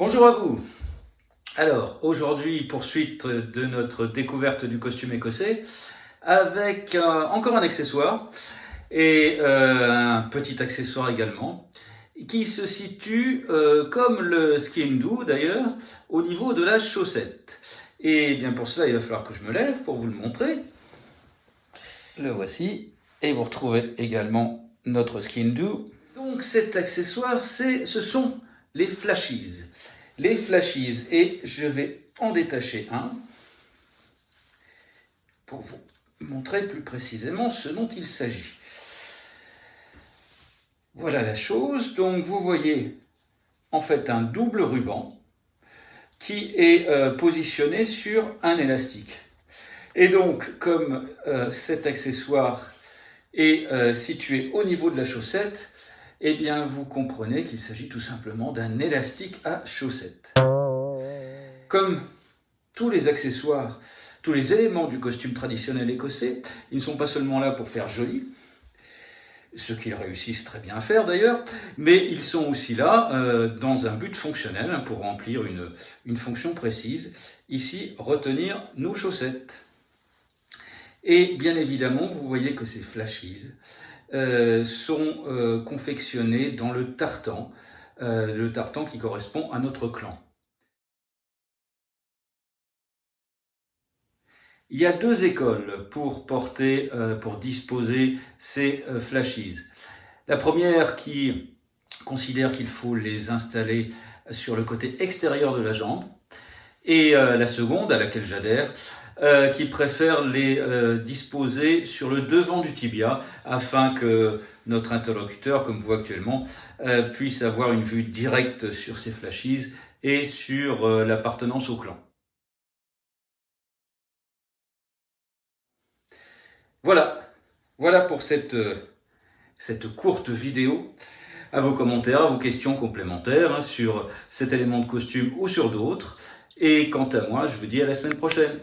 Bonjour à vous. Alors, aujourd'hui, poursuite de notre découverte du costume écossais avec encore un accessoire et un petit accessoire également qui se situe, comme le skin do d'ailleurs, au niveau de la chaussette. Et bien pour cela, il va falloir que je me lève pour vous le montrer. Le voici. Et vous retrouvez également notre skin do. Donc cet accessoire, ce sont les flashies. Les flashies, et je vais en détacher un pour vous montrer plus précisément ce dont il s'agit. Voilà la chose. Donc vous voyez en fait un double ruban qui est positionné sur un élastique. Et donc comme cet accessoire est situé au niveau de la chaussette, eh bien vous comprenez qu'il s'agit tout simplement d'un élastique à chaussette. Comme tous les accessoires, tous les éléments du costume traditionnel écossais, ils ne sont pas seulement là pour faire joli, ce qu'ils réussissent très bien à faire d'ailleurs, mais ils sont aussi là dans un but fonctionnel, pour remplir une fonction précise, ici retenir nos chaussettes. Et bien évidemment, vous voyez que ces flashies sont confectionnés dans le tartan qui correspond à notre clan. Il y a deux écoles pour disposer ces flashies. La première qui considère qu'il faut les installer sur le côté extérieur de la jambe, et la seconde, à laquelle j'adhère, qui préfère les disposer sur le devant du tibia, afin que notre interlocuteur, comme vous actuellement, puisse avoir une vue directe sur ces flashies et sur l'appartenance au clan. Voilà pour cette courte vidéo. À vos commentaires, à vos questions complémentaires sur cet élément de costume ou sur d'autres. Et quant à moi, je vous dis à la semaine prochaine.